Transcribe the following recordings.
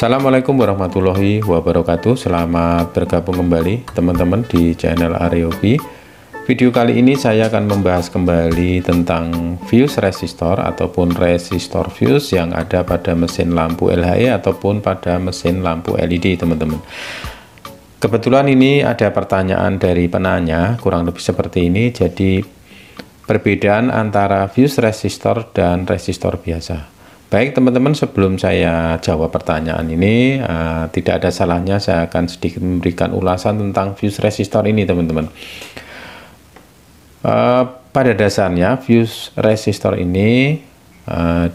Assalamualaikum warahmatullahi wabarakatuh. Selamat bergabung kembali teman-teman di channel Ariobi. Video kali ini saya akan membahas kembali tentang fuse resistor ataupun resistor fuse yang ada pada mesin lampu LHE ataupun pada mesin lampu LED, teman-teman. Kebetulan ini ada pertanyaan dari penanya kurang lebih seperti ini. Jadi perbedaan antara fuse resistor dan resistor biasa. Baik teman-teman, sebelum saya jawab pertanyaan ini, tidak ada salahnya saya akan sedikit memberikan ulasan tentang fuse resistor ini, teman-teman. Pada dasarnya fuse resistor ini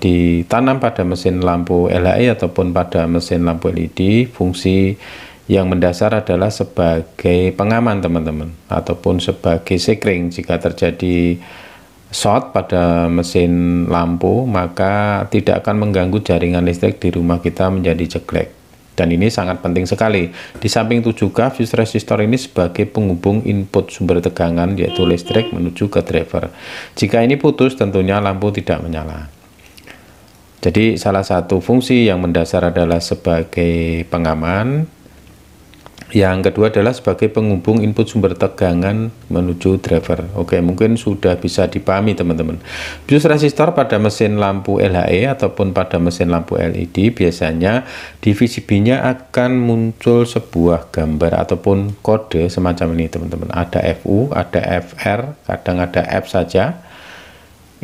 ditanam pada mesin lampu LHE ataupun pada mesin lampu LED. Fungsi yang mendasar adalah sebagai pengaman, teman-teman, ataupun sebagai sekring jika terjadi short pada mesin lampu, maka tidak akan mengganggu jaringan listrik di rumah kita menjadi jelek. Dan ini sangat penting sekali. Di samping itu juga fuse resistor ini sebagai penghubung input sumber tegangan yaitu listrik menuju ke driver. Jika ini putus, tentunya lampu tidak menyala. Jadi salah satu fungsi yang mendasar adalah sebagai pengaman. Yang kedua adalah sebagai penghubung input sumber tegangan menuju driver. Oke, mungkin sudah bisa dipahami, teman-teman. Fuse resistor pada mesin lampu LHE ataupun pada mesin lampu LED biasanya di VCB-nya akan muncul sebuah gambar ataupun kode semacam ini, teman-teman. Ada FU, ada FR, kadang ada F saja.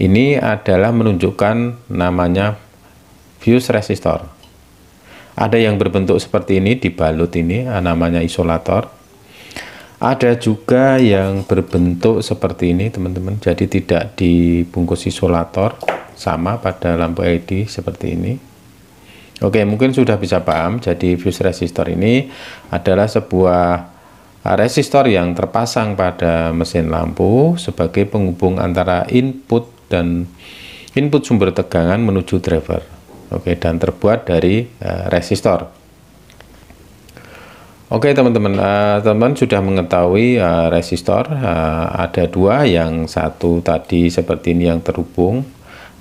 Ini adalah menunjukkan namanya fuse resistor. Ada yang berbentuk seperti ini, dibalut ini, namanya isolator. Ada juga yang berbentuk seperti ini, teman-teman. Jadi tidak dibungkus isolator, sama pada lampu LED seperti ini. Oke, mungkin sudah bisa paham. Jadi fuse resistor ini adalah sebuah resistor yang terpasang pada mesin lampu sebagai penghubung antara input dan input sumber tegangan menuju driver. Oke, dan terbuat dari resistor. Oke teman-teman, teman-teman sudah mengetahui resistor ada dua, yang satu tadi seperti ini yang terhubung,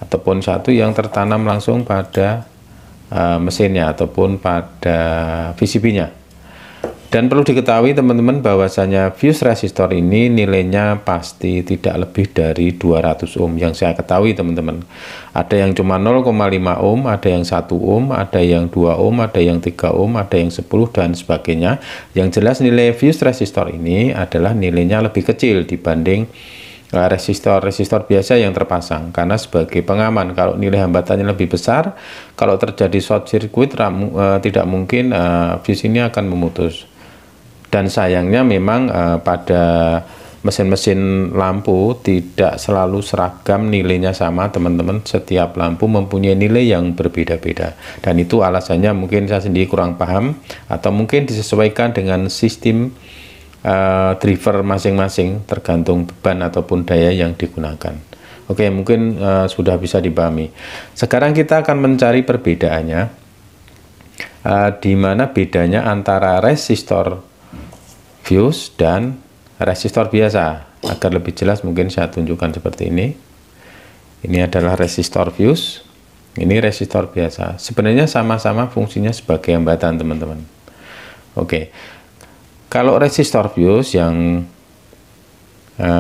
ataupun satu yang tertanam langsung pada mesinnya ataupun pada VCB-nya. Dan perlu diketahui teman-teman bahwasanya fuse resistor ini nilainya pasti tidak lebih dari 200 ohm yang saya ketahui, teman-teman. Ada yang cuma 0,5 ohm, ada yang 1 ohm, ada yang 2 ohm, ada yang 3 ohm, ada yang 10 dan sebagainya. Yang jelas nilai fuse resistor ini adalah nilainya lebih kecil dibanding resistor biasa yang terpasang, karena sebagai pengaman. Kalau nilai hambatannya lebih besar, kalau terjadi short circuit tidak mungkin fuse ini akan memutus. Dan sayangnya memang pada mesin-mesin lampu tidak selalu seragam nilainya sama, teman-teman. Setiap lampu mempunyai nilai yang berbeda-beda. Dan itu alasannya mungkin saya sendiri kurang paham, atau mungkin disesuaikan dengan sistem driver masing-masing, tergantung beban ataupun daya yang digunakan. Oke, mungkin sudah bisa dipahami. Sekarang kita akan mencari perbedaannya, di mana bedanya antara resistor fuse dan resistor biasa. Agar lebih jelas mungkin saya tunjukkan seperti ini. Ini adalah resistor fuse, ini resistor biasa. Sebenarnya sama-sama fungsinya sebagai hambatan, teman-teman. Oke, kalau resistor fuse yang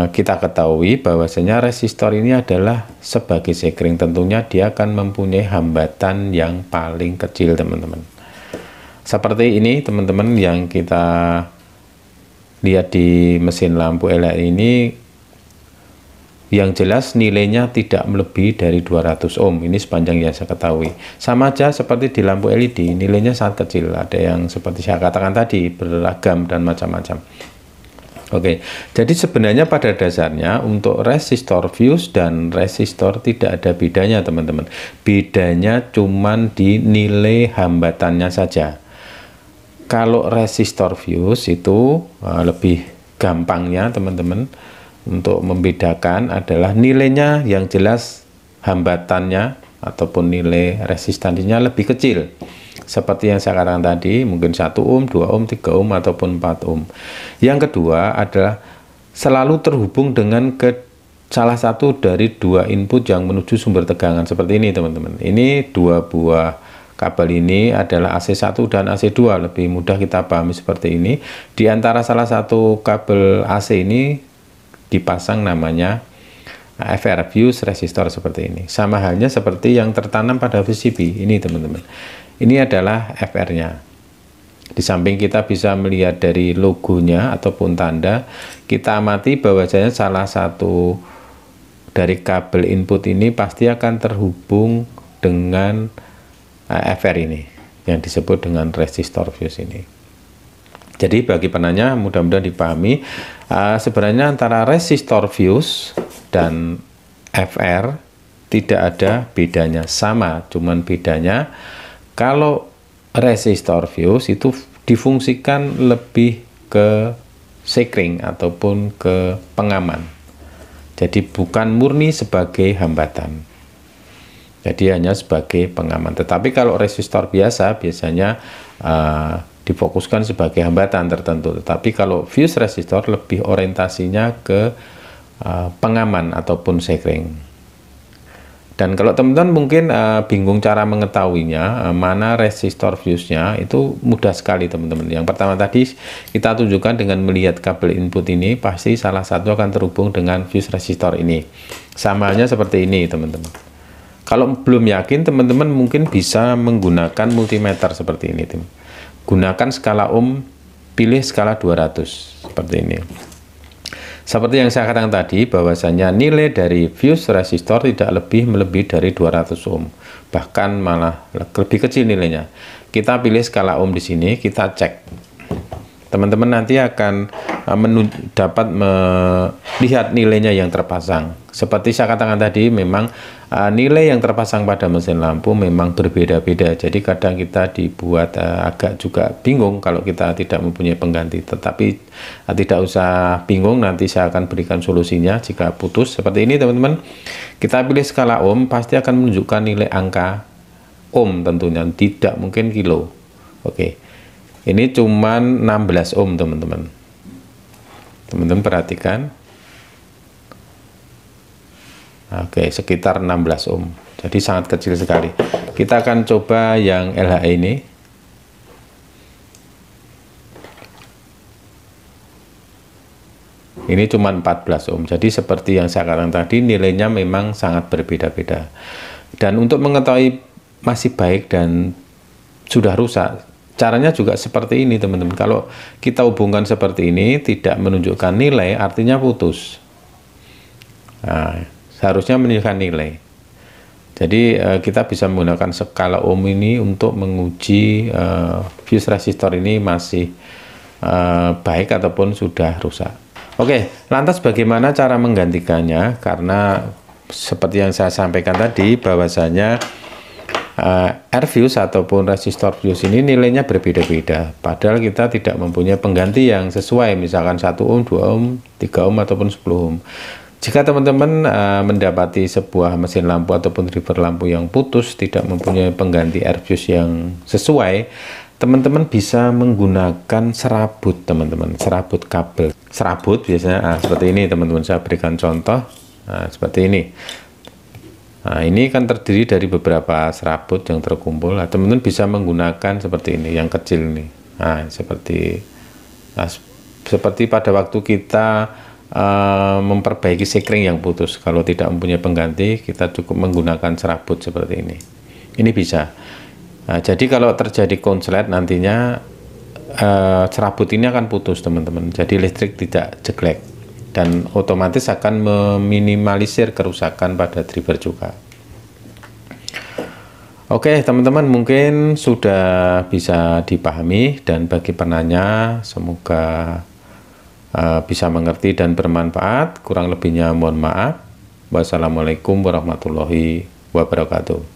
kita ketahui bahwasanya resistor ini adalah sebagai sekring, tentunya dia akan mempunyai hambatan yang paling kecil, teman-teman. Seperti ini, teman-teman, yang kita lihat di mesin lampu LED ini, yang jelas nilainya tidak melebihi dari 200 ohm. Ini sepanjang yang saya ketahui. Sama aja seperti di lampu LED, nilainya sangat kecil. Ada yang seperti saya katakan tadi, beragam dan macam-macam. Oke, jadi sebenarnya pada dasarnya untuk resistor fuse dan resistor tidak ada bedanya, teman-teman. Bedanya cuman di nilai hambatannya saja. Kalau resistor fuse itu lebih gampangnya, teman-teman, untuk membedakan adalah nilainya yang jelas hambatannya ataupun nilai resistansinya lebih kecil. Seperti yang saya katakan tadi, mungkin 1 ohm, 2 ohm, 3 ohm, ataupun 4 ohm. Yang kedua adalah selalu terhubung dengan salah satu dari dua input yang menuju sumber tegangan seperti ini, teman-teman. Ini dua buah kabel ini adalah AC1 dan AC2, lebih mudah kita pahami seperti ini. Di antara salah satu kabel AC ini dipasang namanya FR, fuse resistor, seperti ini. Sama halnya seperti yang tertanam pada VCB ini teman-teman. Ini adalah FR-nya. Di samping kita bisa melihat dari logonya ataupun tanda, kita amati bahwasanya salah satu dari kabel input ini pasti akan terhubung dengan FR ini yang disebut dengan resistor fuse ini. Jadi bagi penanya mudah-mudahan dipahami, sebenarnya antara resistor fuse dan FR tidak ada bedanya, sama, cuman bedanya kalau resistor fuse itu difungsikan lebih ke sekring ataupun ke pengaman. Jadi bukan murni sebagai hambatan. Jadi hanya sebagai pengaman. Tetapi kalau resistor biasa biasanya difokuskan sebagai hambatan tertentu. Tetapi kalau fuse resistor lebih orientasinya ke pengaman ataupun sekring. Dan kalau teman-teman mungkin bingung cara mengetahuinya, mana resistor fuse-nya, itu mudah sekali teman-teman. Yang pertama tadi kita tunjukkan dengan melihat kabel input ini, pasti salah satu akan terhubung dengan fuse resistor ini. Sama halnya seperti ini teman-teman. Kalau belum yakin, teman-teman mungkin bisa menggunakan multimeter seperti ini. Gunakan skala ohm, pilih skala 200 seperti ini. Seperti yang saya katakan tadi, bahwasanya nilai dari fuse resistor tidak lebih melebihi dari 200 ohm, bahkan malah lebih kecil nilainya. Kita pilih skala ohm di sini, kita cek. Teman-teman nanti akan dapat melihat nilainya yang terpasang. Seperti saya katakan tadi, memang nilai yang terpasang pada mesin lampu memang berbeda-beda. Jadi kadang kita dibuat agak juga bingung kalau kita tidak mempunyai pengganti. Tetapi tidak usah bingung, nanti saya akan berikan solusinya jika putus. Seperti ini teman-teman, kita pilih skala ohm, pasti akan menunjukkan nilai angka ohm tentunya, tidak mungkin kilo. Oke, ini cuman 16 ohm teman-teman. Teman-teman perhatikan. Oke, sekitar 16 ohm. Jadi sangat kecil sekali. Kita akan coba yang LHE ini. Ini cuma 14 ohm. Jadi seperti yang saya katakan tadi, nilainya memang sangat berbeda-beda. Dan untuk mengetahui masih baik dan sudah rusak, caranya juga seperti ini teman-teman. Kalau kita hubungkan seperti ini, tidak menunjukkan nilai, artinya putus. Nah, seharusnya menunjukkan nilai. Jadi kita bisa menggunakan skala ohm ini untuk menguji fuse resistor ini masih baik ataupun sudah rusak. Oke, lantas bagaimana cara menggantikannya? Karena seperti yang saya sampaikan tadi, bahwasanya R fuse ataupun resistor fuse ini nilainya berbeda-beda. Padahal kita tidak mempunyai pengganti yang sesuai, misalkan 1 ohm, 2 ohm, 3 ohm ataupun 10 ohm. Jika teman-teman mendapati sebuah mesin lampu ataupun driver lampu yang putus, tidak mempunyai pengganti R fuse yang sesuai, teman-teman bisa menggunakan serabut teman-teman, serabut kabel. Serabut biasanya seperti ini teman-teman, saya berikan contoh. Seperti ini. Nah, ini kan terdiri dari beberapa serabut yang terkumpul. Teman-teman bisa menggunakan seperti ini, yang kecil ini. Nah, seperti pada waktu kita memperbaiki sekring yang putus. Kalau tidak mempunyai pengganti, kita cukup menggunakan serabut seperti ini. Ini bisa. Nah, jadi kalau terjadi konslet nantinya serabut ini akan putus teman-teman. Jadi listrik tidak jeglek dan otomatis akan meminimalisir kerusakan pada driver juga. Oke teman-teman, mungkin sudah bisa dipahami, dan bagi penanya semoga bisa mengerti dan bermanfaat. Kurang lebihnya mohon maaf. Wassalamualaikum warahmatullahi wabarakatuh.